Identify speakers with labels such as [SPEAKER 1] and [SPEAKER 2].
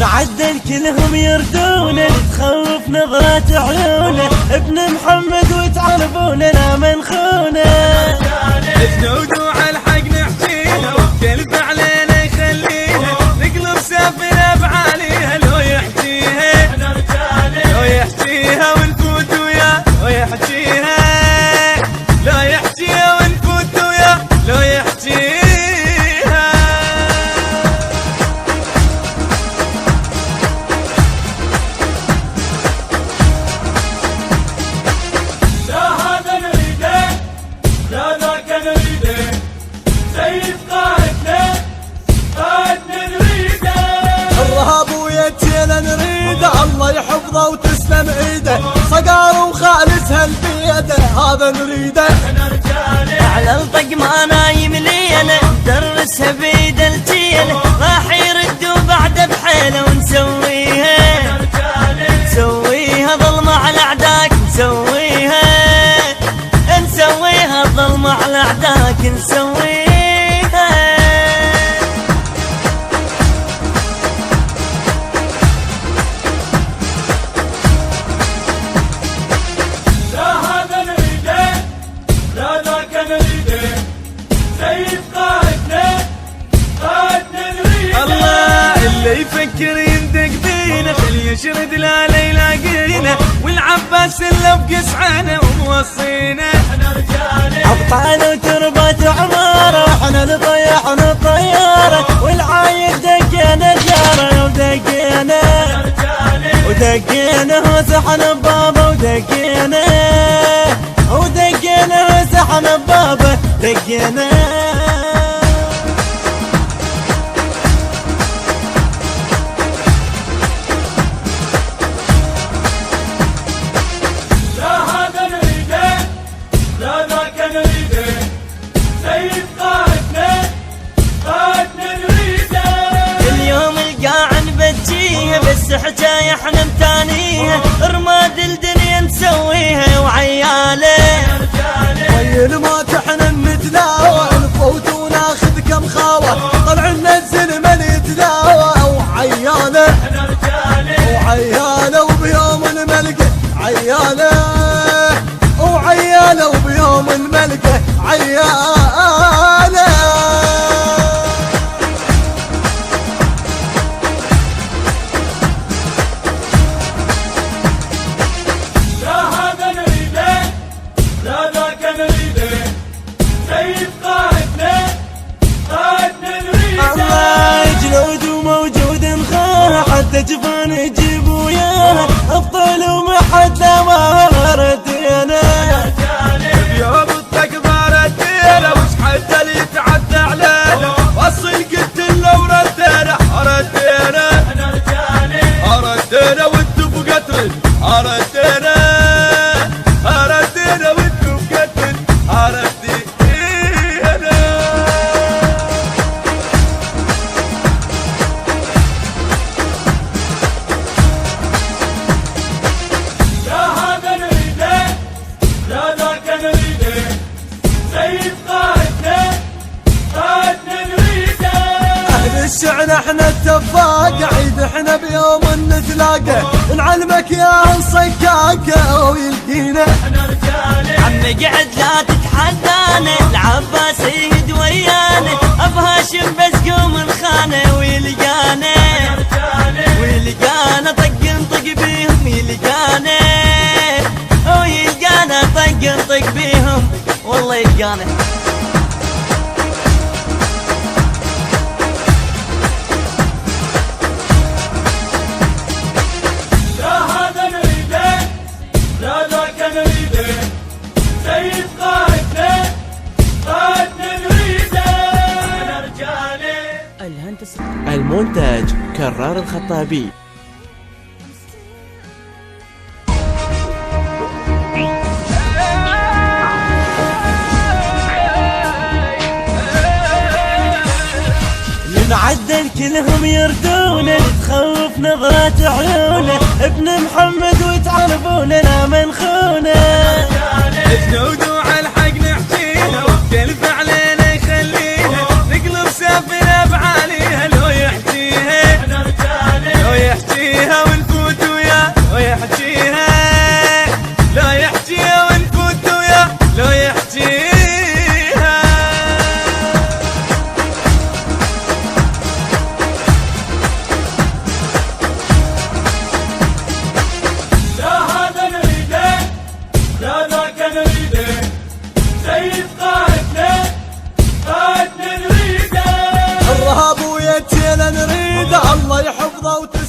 [SPEAKER 1] نعدل كلهم يردونه، تخوف نظرات عيونه، ابن محمد وتعرفوننا من خونه.
[SPEAKER 2] جنود وعلى الحق نحكيها والكلب علينا يخليها، نقلب سافنا بعاليها لو يحكيها، لو يحكيها ونفوت وياه، لو يحكيها، لو يحكيها ونفوت وياه، لو يحكيها.
[SPEAKER 3] لا هذا نريده، لا ذاك نريده، سيد قائدنا، قائدنا نريده.
[SPEAKER 4] الرهاب ويتينا نريده، الله يحفظه وتسلم ايده، صقار وخالص هالبيده هذا نريده.
[SPEAKER 1] على الطق ما نايم لينا، درسها بيد الجيل، راح يردوا بعد بحيله ونسويها، نسويها ظلمة على اعداك، نسويها ظلمة على اعداك، نسويها.
[SPEAKER 3] لا هذا نريده، لا ذاك نريده، سيد قائدنا، قائدنا نريده.
[SPEAKER 2] الله اللي يفكر يندق بينا، خلي يشرد لا يلاقينا، والعباس اللي بقسعنا وموصينا.
[SPEAKER 1] ابطال وتربة عمارة، احنا اللي طيحنا الطيارة، والعايد دقينا جارة ودقينا، ودقينا وسحنا ببابا، ودقينا وسحنا ببابا، دقينا.
[SPEAKER 3] لا هذا نريده، لا ذاك نريده، سيد قائدنا، قائدنا نريده.
[SPEAKER 1] اليوم القاع نبجيها، بس حكاية احنا متانيها، رماد الدنيا نسويها وعياله،
[SPEAKER 4] وي الموت احنا نتلاوى، نفوت وناخذ كم خاوة، طلع ننزل من يتلاوى. وعياله وعياله وبيوم الملكة عياله، وعياله وبيوم الملكة عياله.
[SPEAKER 3] لا هذا نريده، لا ذاك نريده، سيد قائدنا، قائدنا نريده.
[SPEAKER 1] الله جلود وموجود نخاها، حتى جفان يجيب وياها، ابطال وما حدا ما ردينا.
[SPEAKER 2] بيوم التكبار ادينا، وش حتى اللي يتعدى علينا، وصل قلت له وردينا، ردينا وانتو بقتل، ردينا وانتو بقتل، ردينا.
[SPEAKER 3] لا هذا نريده، لا ذاك نريده، سيد قائدنا، قائدنا نريده.
[SPEAKER 4] اهل الشعر احنا اتفاق، عيد احنا بيوم نتلاقى، نعلمك يا صكاكه ويلقينا.
[SPEAKER 1] عم قعد لا تتحدانا، العباس يهد ويانا، ابو هاشم بس قوم الخانه ويلقانا، طق نطق بيهم، يلقانا ويلقانا، طق نطق بيهم، والله يلقانا.
[SPEAKER 3] لا هذا نريده، لا ذاك نريده، سيد قائدنا، قائدنا نريده.
[SPEAKER 1] الهندسة المونتاج كرار الخطابي. نعدل كلهم يردونه، تخوف نظرات عيونه، ابن محمد وتعرفوننا من خونه.
[SPEAKER 2] جنود وعلى الحق نحكيها والكلب علينا يخليها، نقلب سافنا بعاليها لو يحكيها، لو
[SPEAKER 4] الله يحفظه